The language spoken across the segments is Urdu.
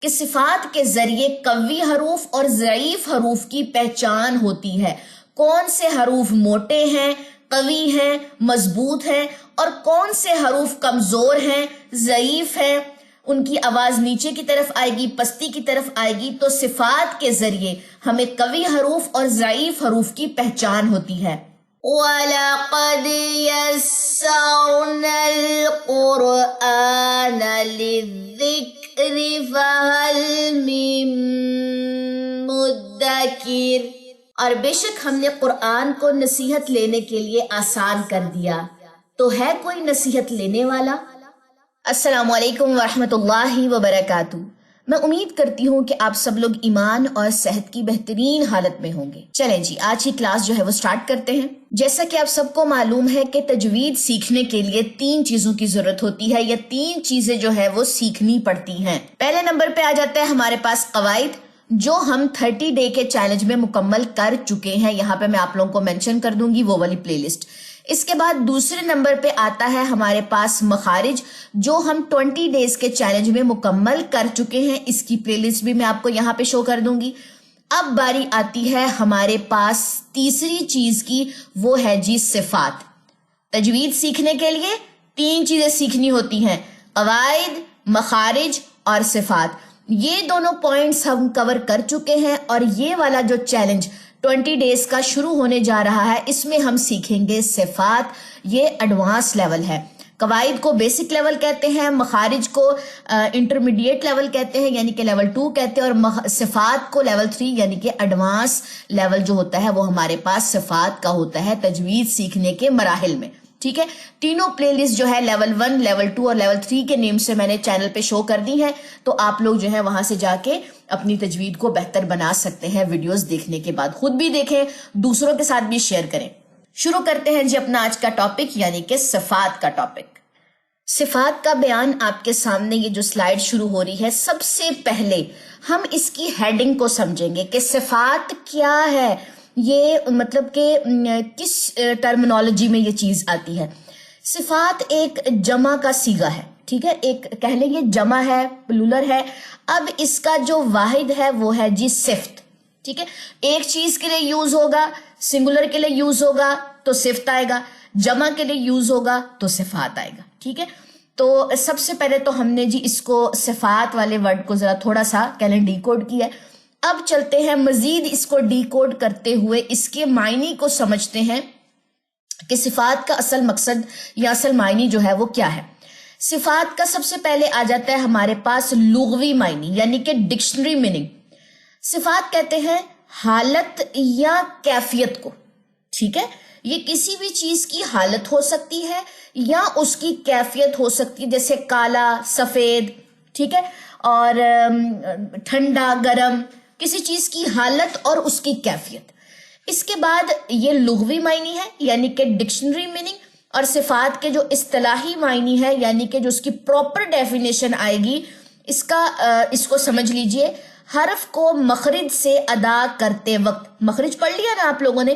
کہ صفات کے ذریعے قوی حروف اور ضعیف حروف کی پہچان ہوتی ہے. کون سے حروف موٹے ہیں، قوی ہیں، مضبوط ہیں، اور کون سے حروف کمزور ہیں، ضعیف ہیں، ان کی آواز نیچے کی طرف آئے گی، پستی کی طرف آئے گی. تو صفات کے ذریعے ہمیں قوی حروف اور ضعیف حروف کی پہچان ہوتی ہے. وَلَقَدْ يَسَّرْنَا الْقُرْآنَ لِلذِّكْرِ فَهَلْ مِن مُدَّكِرٍ، اور بے شک ہم نے قرآن کو نصیحت لینے کے لیے آسان کر دیا، تو ہے کوئی نصیحت لینے والا؟ السلام علیکم ورحمۃ اللہ وبرکاتہ. میں امید کرتی ہوں کہ آپ سب لوگ ایمان اور صحت کی بہترین حالت میں ہوں گے. چلیں جی، آج کی کلاس جو ہے وہ سٹارٹ کرتے ہیں. جیسا کہ آپ سب کو معلوم ہے کہ تجوید سیکھنے کے لیے 3 چیزوں کی ضرورت ہوتی ہے، یا 3 چیزیں جو ہے وہ سیکھنی پڑتی ہیں. پہلے نمبر پہ آ جاتا ہے ہمارے پاس قواعد، جو ہم 30 ڈے کے چیلنج میں مکمل کر چکے ہیں. یہاں پہ میں آپ لوگوں کو مینشن کر دوں گی وہ والی پلے لسٹ. اس کے بعد دوسرے نمبر پہ آتا ہے ہمارے پاس مخارج، جو ہم 20 ڈیز کے چیلنج میں مکمل کر چکے ہیں. اس کی پلے لسٹ بھی میں آپ کو یہاں پہ شو کر دوں گی. اب باری آتی ہے ہمارے پاس تیسری چیز کی، وہ ہے جی صفات. تجوید سیکھنے کے لیے 3 چیزیں سیکھنی ہوتی ہیں: قواعد، مخارج اور صفات. یہ دونوں پوائنٹس ہم کور کر چکے ہیں، اور یہ والا جو چیلنج 20 ڈیز کا شروع ہونے جا رہا ہے، اس میں ہم سیکھیں گے صفات. یہ ایڈوانس لیول ہے. قواعد کو بیسک لیول کہتے ہیں، مخارج کو انٹرمیڈیٹ لیول کہتے ہیں یعنی کہ لیول 2 کہتے ہیں، اور صفات کو لیول 3 یعنی کہ ایڈوانس لیول جو ہوتا ہے وہ ہمارے پاس صفات کا ہوتا ہے تجوید سیکھنے کے مراحل میں. ٹھیک ہے، تینوں پلے لسٹ جو ہے لیول 1، لیول 2 اور لیول 3 کے نیم سے میں نے چینل پہ شو کر دی ہے. تو آپ لوگ جو ہے وہاں سے جا کے اپنی تجوید کو بہتر بنا سکتے ہیں. ویڈیوز دیکھنے کے بعد خود بھی دیکھیں، دوسروں کے ساتھ بھی شیئر کریں. شروع کرتے ہیں جی اپنا آج کا ٹاپک، یعنی کہ صفات کا ٹاپک. صفات کا بیان آپ کے سامنے یہ جو سلائیڈ شروع ہو رہی ہے، سب سے پہلے ہم اس کی ہیڈنگ کو سمجھیں گے کہ صفات کیا ہے. یہ مطلب کہ کس ٹرمنالوجی میں یہ چیز آتی ہے. صفات ایک جمع کا صیغہ ہے. ٹھیک ہے، ایک کہہ لیں گے جمع ہے، پلولر ہے. اب اس کا جو واحد ہے وہ ہے جی صفت. ٹھیک ہے، ایک چیز کے لیے یوز ہوگا، سنگولر کے لیے یوز ہوگا تو صفت آئے گا، جمع کے لیے یوز ہوگا تو صفات آئے گا. ٹھیک ہے، تو سب سے پہلے تو ہم نے جی اس کو صفات والے ورڈ کو ذرا تھوڑا سا کہہ لیں ڈی کوڈ کیا ہے. اب چلتے ہیں مزید اس کو ڈی کوڈ کرتے ہوئے اس کے معنی کو سمجھتے ہیں کہ صفات کا اصل مقصد یا اصل معنی جو ہے وہ کیا ہے. صفات کا سب سے پہلے آ جاتا ہے ہمارے پاس لغوی معنی، یعنی کہ ڈکشنری میننگ. صفات کہتے ہیں حالت یا کیفیت کو. ٹھیک ہے، یہ کسی بھی چیز کی حالت ہو سکتی ہے یا اس کی کیفیت ہو سکتی ہے، جیسے کالا، سفید. ٹھیک ہے، اور ٹھنڈا، گرم، کسی چیز کی حالت اور اس کی کیفیت. اس کے بعد یہ لغوی معنی ہے یعنی کہ ڈکشنری میننگ، اور صفات کے جو اصطلاحی معنی ہے یعنی کہ جو اس کی پراپر ڈیفینیشن آئے گی، اس کو سمجھ لیجئے. حرف کو مخرج سے ادا کرتے وقت، مخرج پڑھ لیا نا آپ لوگوں نے؟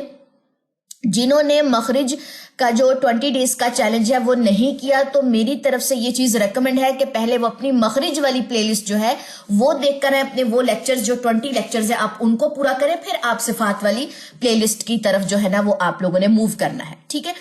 جنہوں نے مخرج کا جو 20 ڈیز کا چیلنج ہے وہ نہیں کیا، تو میری طرف سے یہ چیز ریکمنڈ ہے کہ پہلے وہ اپنی مخرج والی پلے لسٹ جو ہے وہ دیکھ کر اپنے وہ لیکچرز جو 20 لیکچرز ہیں آپ ان کو پورا کریں، پھر آپ صفات والی پلے لسٹ کی طرف جو ہے نا وہ آپ لوگوں نے موو کرنا ہے. ٹھیک ہے،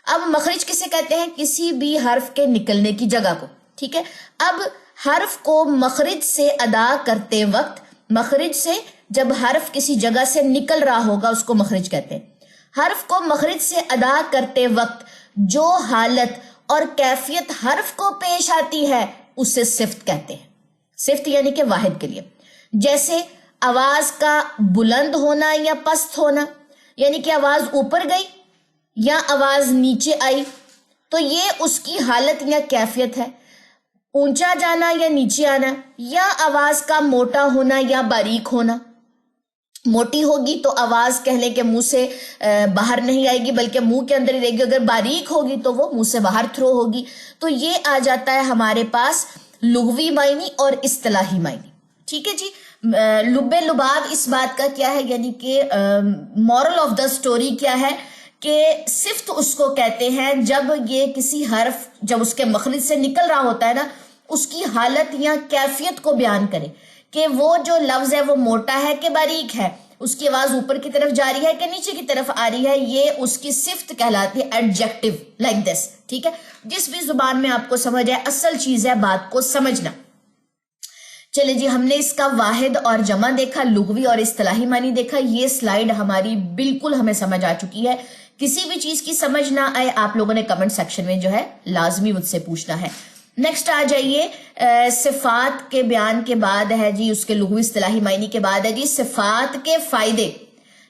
اب مخرج کسے کہتے ہیں؟ کسی بھی حرف کے نکلنے کی جگہ کو. ٹھیک ہے، اب حرف کو مخرج سے ادا کرتے وقت، مخرج سے جب حرف کسی جگہ سے نکل رہا ہوگا اس کو مخرج کہتے ہیں. حرف کو مخرج سے ادا کرتے وقت جو حالت اور کیفیت حرف کو پیش آتی ہے اسے صفت کہتے ہیں. صفت یعنی کہ واحد کے لیے، جیسے آواز کا بلند ہونا یا پست ہونا، یعنی کہ آواز اوپر گئی یا آواز نیچے آئی، تو یہ اس کی حالت یا کیفیت ہے. اونچا جانا یا نیچے آنا، یا آواز کا موٹا ہونا یا باریک ہونا. موٹی ہوگی تو آواز کہہ لیں کہ منہ سے باہر نہیں آئے گی بلکہ منہ کے اندر ہی رہے گی، اگر باریک ہوگی تو وہ منہ سے باہر تھرو ہوگی. تو یہ آ جاتا ہے ہمارے پاس لغوی معنی اور اصطلاحی معنی. ٹھیک ہے جی، لب لباب اس بات کا کیا ہے، یعنی کہ مورل آف دا سٹوری کیا ہے کہ صفت اس کو کہتے ہیں جب یہ کسی حرف جب اس کے مخرج سے نکل رہا ہوتا ہے نا اس کی حالت یا کیفیت کو بیان کرے کہ وہ جو لفظ ہے وہ موٹا ہے کہ باریک ہے، اس کی آواز اوپر کی طرف جا رہی ہے کہ نیچے کی طرف آ رہی ہے، یہ اس کی صفت کہلاتی ہے ایڈجیکٹو لائک دس. ٹھیک ہے، جس بھی زبان میں آپ کو سمجھ ہے، اصل چیز ہے بات کو سمجھنا. چلے جی، ہم نے اس کا واحد اور جمع دیکھا، لغوی اور اصطلاحی معنی دیکھا. یہ سلائیڈ ہماری بالکل ہمیں سمجھ آ چکی ہے. کسی بھی چیز کی سمجھ نہ آئے آپ لوگوں نے کمنٹ سیکشن میں جو ہے لازمی مجھ سے پوچھنا ہے. نیکسٹ آ جائیے، صفات کے بیان کے بعد ہے جی، اس کے لغوی اصطلاحی معنی کے بعد ہے جی صفات کے فائدے.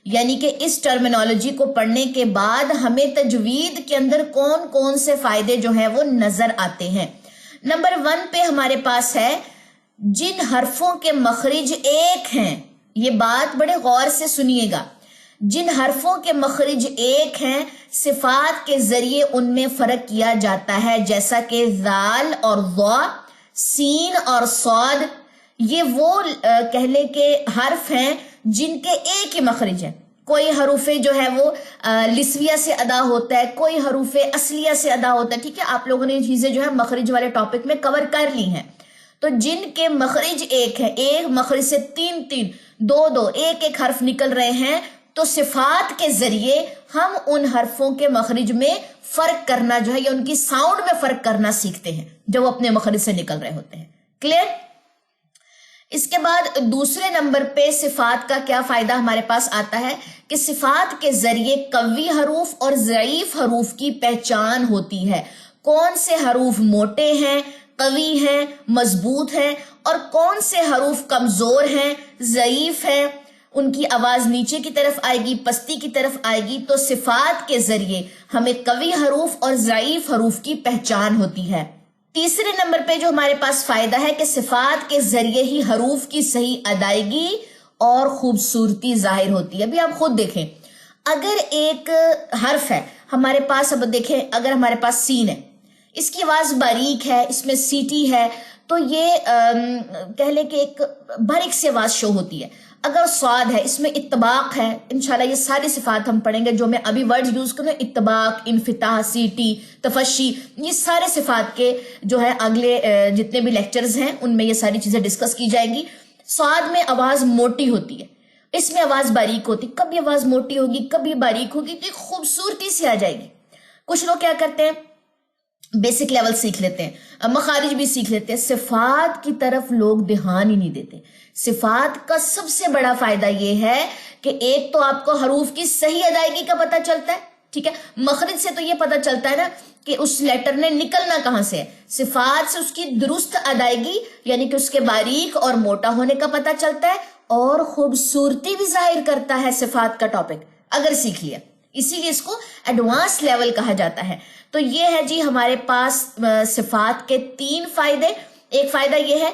یعنی کہ اس ٹرمینالوجی کو پڑھنے کے بعد ہمیں تجوید کے اندر کون کون سے فائدے جو ہیں وہ نظر آتے ہیں. نمبر 1 پہ ہمارے پاس ہے جن حرفوں کے مخرج ایک ہیں. یہ بات بڑے غور سے سنیے گا. جن حرفوں کے مخرج ایک ہیں صفات کے ذریعے ان میں فرق کیا جاتا ہے، جیسا کہ ذال اور ضا، سین اور صاد. یہ وہ کہہ لے کہ حرف ہیں جن کے ایک ہی مخرج ہیں. کوئی حروف جو ہے وہ لسویہ سے ادا ہوتا ہے، کوئی حروف اصلیہ سے ادا ہوتا ہے. ٹھیک ہے، آپ لوگوں نے یہ چیزیں جو ہے مخرج والے ٹاپک میں کور کر لی ہیں. تو جن کے مخرج ایک ہے، ایک مخرج سے تین دو ایک حرف نکل رہے ہیں، تو صفات کے ذریعے ہم ان حرفوں کے مخرج میں فرق کرنا جو ہے یا ان کی ساؤنڈ میں فرق کرنا سیکھتے ہیں جو وہ اپنے مخرج سے نکل رہے ہوتے ہیں. کلیئر؟ اس کے بعد دوسرے نمبر پہ صفات کا کیا فائدہ ہمارے پاس آتا ہے کہ صفات کے ذریعے قوی حروف اور ضعیف حروف کی پہچان ہوتی ہے. کون سے حروف موٹے ہیں، قوی ہیں، مضبوط ہیں، اور کون سے حروف کمزور ہیں، ضعیف ہیں، ان کی آواز نیچے کی طرف آئے گی، پستی کی طرف آئے گی. تو صفات کے ذریعے ہمیں قوی حروف اور ضعیف حروف کی پہچان ہوتی ہے. تیسرے نمبر پہ جو ہمارے پاس فائدہ ہے کہ صفات کے ذریعے ہی حروف کی صحیح ادائیگی اور خوبصورتی ظاہر ہوتی ہے. ابھی آپ خود دیکھیں، اگر ایک حرف ہے ہمارے پاس، اب دیکھیں اگر ہمارے پاس سین ہے، اس کی آواز باریک ہے، اس میں سیٹی ہے، تو یہ کہہ لے کہ ایک باریک سی آواز شو ہوتی ہے. اگر صاد ہے، اس میں اتباق ہے. انشاءاللہ یہ ساری صفات ہم پڑھیں گے جو میں ابھی ورڈ یوز کروں، اتباق، انفتاح، سیٹی، تفشی، یہ سارے صفات کے جو ہے اگلے جتنے بھی لیکچرز ہیں ان میں یہ ساری چیزیں ڈسکس کی جائیں گی. صاد میں آواز موٹی ہوتی ہے، اس میں آواز باریک ہوتی. کبھی آواز موٹی ہوگی، کبھی باریک ہوگی، تو خوبصورتی سے آ جائے گی. کچھ لوگ کیا کرتے ہیں، بیسک لیول سیکھ لیتے ہیں، مخارج بھی سیکھ لیتے ہیں، صفات کی طرف لوگ دھیان ہی نہیں دیتے. صفات کا سب سے بڑا فائدہ یہ ہے کہ ایک تو آپ کو حروف کی صحیح ادائیگی کا پتہ چلتا ہے. ٹھیک ہے، مخرج سے تو یہ پتہ چلتا ہے نا کہ اس لیٹر نے نکلنا کہاں سے ہے. صفات سے اس کی درست ادائیگی یعنی کہ اس کے باریک اور موٹا ہونے کا پتہ چلتا ہے، اور خوبصورتی بھی ظاہر کرتا ہے صفات کا ٹاپک اگر سیکھ لیا. اسی لیے اس کو ایڈوانس لیول کہا جاتا ہے. تو یہ ہے جی ہمارے پاس صفات کے 3 فائدے. ایک فائدہ یہ ہے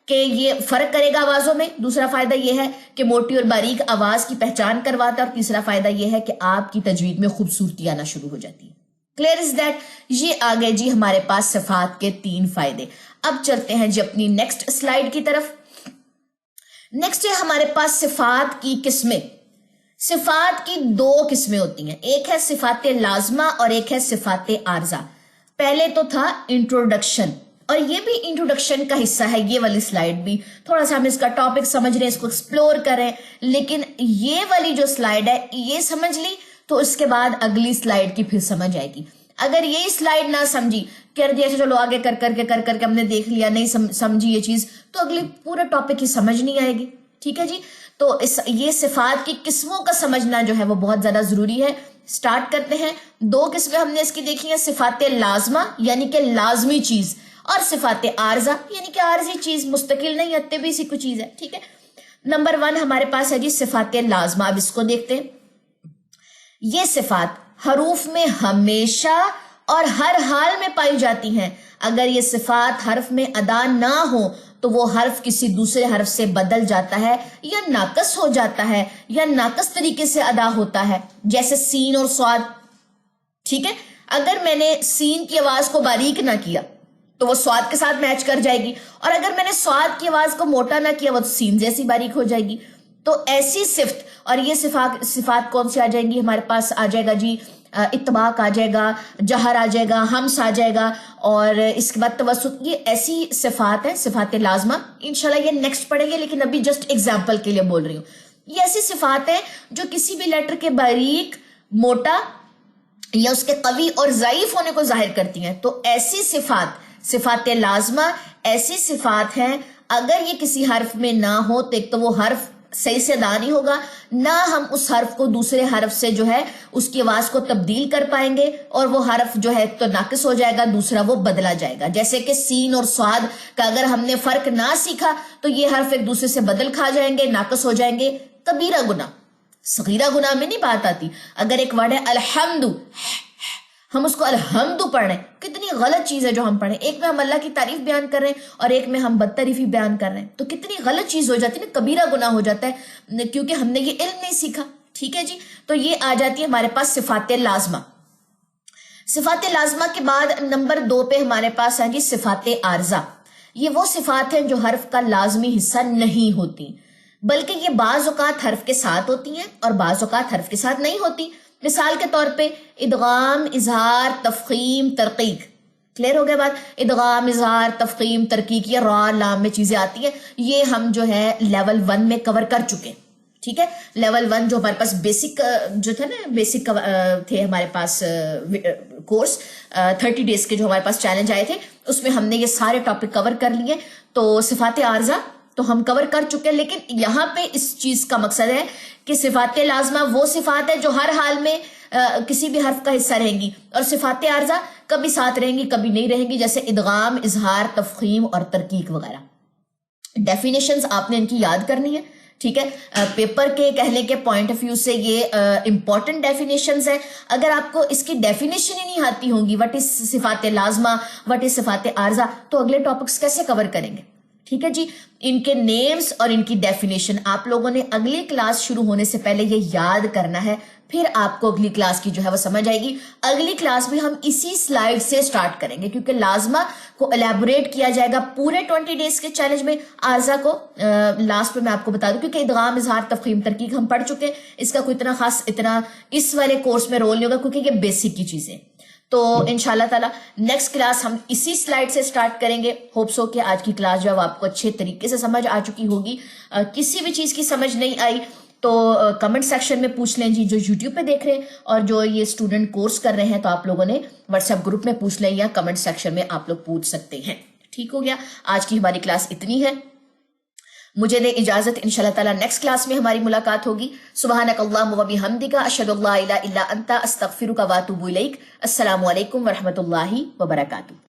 کہ یہ فرق کرے گا آوازوں میں، دوسرا فائدہ یہ ہے کہ موٹی اور باریک آواز کی پہچان کرواتا ہے، اور تیسرا فائدہ یہ ہے کہ آپ کی تجوید میں خوبصورتی آنا شروع ہو جاتی ہے. Clear is that? یہ آگے جی ہمارے پاس صفات کے 3 فائدے. اب چلتے ہیں جی اپنی نیکسٹ سلائیڈ کی طرف. نیکسٹ ہے ہمارے پاس صفات کی قسمیں. صفات کی 2 قسمیں ہوتی ہیں، ایک ہے صفات لازمہ اور ایک ہے صفات عارضہ. پہلے تو تھا انٹروڈکشن، اور یہ بھی انٹروڈکشن کا حصہ ہے. یہ والی سلائیڈ بھی تھوڑا سا ہم اس کا ٹاپک سمجھ رہے ہیں، اس کو ایکسپلور کریں. لیکن یہ والی جو سلائیڈ ہے یہ سمجھ لی تو اس کے بعد اگلی سلائیڈ کی پھر سمجھ آئے گی. اگر یہی سلائیڈ نہ سمجھی، کر دیا چلو آگے کر کے ہم نے دیکھ لیا، نہیں سمجھی یہ چیز، تو اگلی پورا ٹاپک ہی سمجھ نہیں آئے گی. ٹھیک ہے جی، تو یہ صفات کی قسموں کا سمجھنا جو ہے وہ بہت زیادہ ضروری ہے. سٹارٹ کرتے ہیں. 2 قسمیں ہم نے اس کی دیکھی ہیں، صفات لازمہ یعنی کہ لازمی چیز، اور صفات عارضہ یعنی کہ عارضی چیز، مستقل نہیں، اتنے بھی اسی کو چیز ہے. ٹھیک ہے، نمبر 1 ہمارے پاس ہے جی صفات لازمہ. اب اس کو دیکھتے ہیں. یہ صفات حروف میں ہمیشہ اور ہر حال میں پائی جاتی ہیں. اگر یہ صفات حرف میں ادا نہ ہو تو وہ حرف کسی دوسرے حرف سے بدل جاتا ہے، یا ناقص ہو جاتا ہے، یا ناقص طریقے سے ادا ہوتا ہے. جیسے سین اور صاد. ٹھیک ہے، اگر میں نے سین کی آواز کو باریک نہ کیا تو وہ صاد کے ساتھ میچ کر جائے گی، اور اگر میں نے صاد کی آواز کو موٹا نہ کیا وہ تو سین جیسی باریک ہو جائے گی. تو ایسی صفت، اور یہ صفات کون سی آ جائیں گی ہمارے پاس؟ آ جائے گا جی اتباق آ جائے گا، جہر آ جائے گا، ہمس آ جائے گا، اور اس کے بعد توسط. یہ ایسی صفات ہیں، صفات لازمہ. انشاءاللہ یہ نیکسٹ پڑھیں گے، لیکن ابھی جسٹ ایگزامپل کے لیے بول رہی ہوں. یہ ایسی صفات ہیں جو کسی بھی لیٹر کے باریک، موٹا یا اس کے قوی اور ضعیف ہونے کو ظاہر کرتی ہیں. تو ایسی صفات لازمہ ایسی صفات ہیں، اگر یہ کسی حرف میں نہ ہو تو ایک تو وہ حرف صحیح سے ادا نہیں ہوگا، نہ ہم اس حرف کو دوسرے حرف سے جو ہے اس کی آواز کو تبدیل کر پائیں گے، اور وہ حرف جو ہے تو ناقص ہو جائے گا، دوسرا وہ بدلا جائے گا. جیسے کہ سین اور صاد کا اگر ہم نے فرق نہ سیکھا تو یہ حرف ایک دوسرے سے بدل کھا جائیں گے، ناقص ہو جائیں گے. کبیرہ گناہ، صغیرہ گناہ میں نہیں بات آتی. اگر ایک ورڈ ہے الحمد، ہم اس کو الحمد پڑھ رہے ہیں، کتنی غلط چیز ہے جو ہم پڑھیں. ایک میں ہم اللہ کی تعریف بیان کر رہے ہیں اور ایک میں ہم بدتعریفی بیان کر رہے ہیں، تو کتنی غلط چیز ہو جاتی ہے نا، کبیرہ گناہ ہو جاتا ہے، کیونکہ ہم نے یہ علم نہیں سیکھا. ٹھیک ہے جی. تو یہ آ جاتی ہے ہمارے پاس صفات لازمہ. صفات لازمہ کے بعد نمبر 2 پہ ہمارے پاس ہے جی صفات عارضہ. یہ وہ صفات ہیں جو حرف کا لازمی حصہ نہیں ہوتی، بلکہ یہ بعض اوقات حرف کے ساتھ ہوتی ہیں اور بعض اوقات حرف کے ساتھ نہیں ہوتی. مثال کے طور پہ ادغام، اظہار، تفخیم، ترقیق. کلیئر ہو گیا بات؟ ادغام، اظہار، تفخیم، ترقیق، یہ را لام میں چیزیں آتی ہیں. یہ ہم جو ہے لیول 1 میں کور کر چکے. ٹھیک ہے. لیول 1 جو ہمارے پاس بیسک جو تھے نا، بیسک تھے ہمارے پاس کورس 30 days کے جو ہمارے پاس چیلنج آئے تھے، اس میں ہم نے یہ سارے ٹاپک کور کر لیے. تو صفات عارضہ تو ہم کور کر چکے ہیں، لیکن یہاں پہ اس چیز کا مقصد ہے کہ صفات لازمہ وہ صفات ہے جو ہر حال میں کسی بھی حرف کا حصہ رہیں گی، اور صفات عارضہ کبھی ساتھ رہیں گی کبھی نہیں رہیں گی، جیسے ادغام، اظہار، تفخیم اور ترقیق وغیرہ. ڈیفینیشنز آپ نے ان کی یاد کرنی ہے. ٹھیک ہے. پیپر کے کہنے کے پوائنٹ آف ویو سے یہ امپورٹنٹ ڈیفینیشنز ہیں. اگر آپ کو اس کی ڈیفینیشن ہی نہیں آتی ہوں گی، وٹ از صفات لازمہ، وٹ از صفات عارضہ، تو اگلے ٹاپکس کیسے کور کریں گے؟ ٹھیک ہے جی. ان کے نیمز اور ان کی ڈیفینیشن آپ لوگوں نے اگلی کلاس شروع ہونے سے پہلے یہ یاد کرنا ہے، پھر آپ کو اگلی کلاس کی جو ہے وہ سمجھ آئے گی. اگلی کلاس بھی ہم اسی سلائیڈ سے سٹارٹ کریں گے، کیونکہ لازمہ کو الیبوریٹ کیا جائے گا پورے 20 days کے چیلنج میں. عارضہ کو لاسٹ پہ میں آپ کو بتا دوں، کیونکہ ادغام، اظہار، تفخیم، ترقیق ہم پڑھ چکے ہیں، اس کا کوئی اتنا خاص اتنا اس والے کورس میں رول نہیں ہوگا، کیونکہ یہ بیسک کی چیزیں. تو انشاءاللہ تعالی نیکسٹ کلاس ہم اسی سلائیڈ سے سٹارٹ کریں گے. ہوپ سو کہ آج کی کلاس جو ہے آپ کو اچھے طریقے سے سمجھ آ چکی ہوگی. کسی بھی چیز کی سمجھ نہیں آئی تو کمنٹ سیکشن میں پوچھ لیں جی، جو یوٹیوب پہ دیکھ رہے ہیں، اور جو یہ اسٹوڈنٹ کورس کر رہے ہیں تو آپ لوگوں نے واٹس ایپ گروپ میں پوچھ لیں یا کمنٹ سیکشن میں آپ لوگ پوچھ سکتے ہیں. ٹھیک ہو گیا. آج کی ہماری کلاس اتنی ہے. مجھے دے اجازت، انشاءاللہ تعالی نیکسٹ کلاس میں ہماری ملاقات ہوگی. سبحانک اللہم و بحمدک، اشہد ان لا الہ الا انت، استغفرک و اتوب الیک. السلام علیکم ورحمۃ اللہ وبرکاتہ.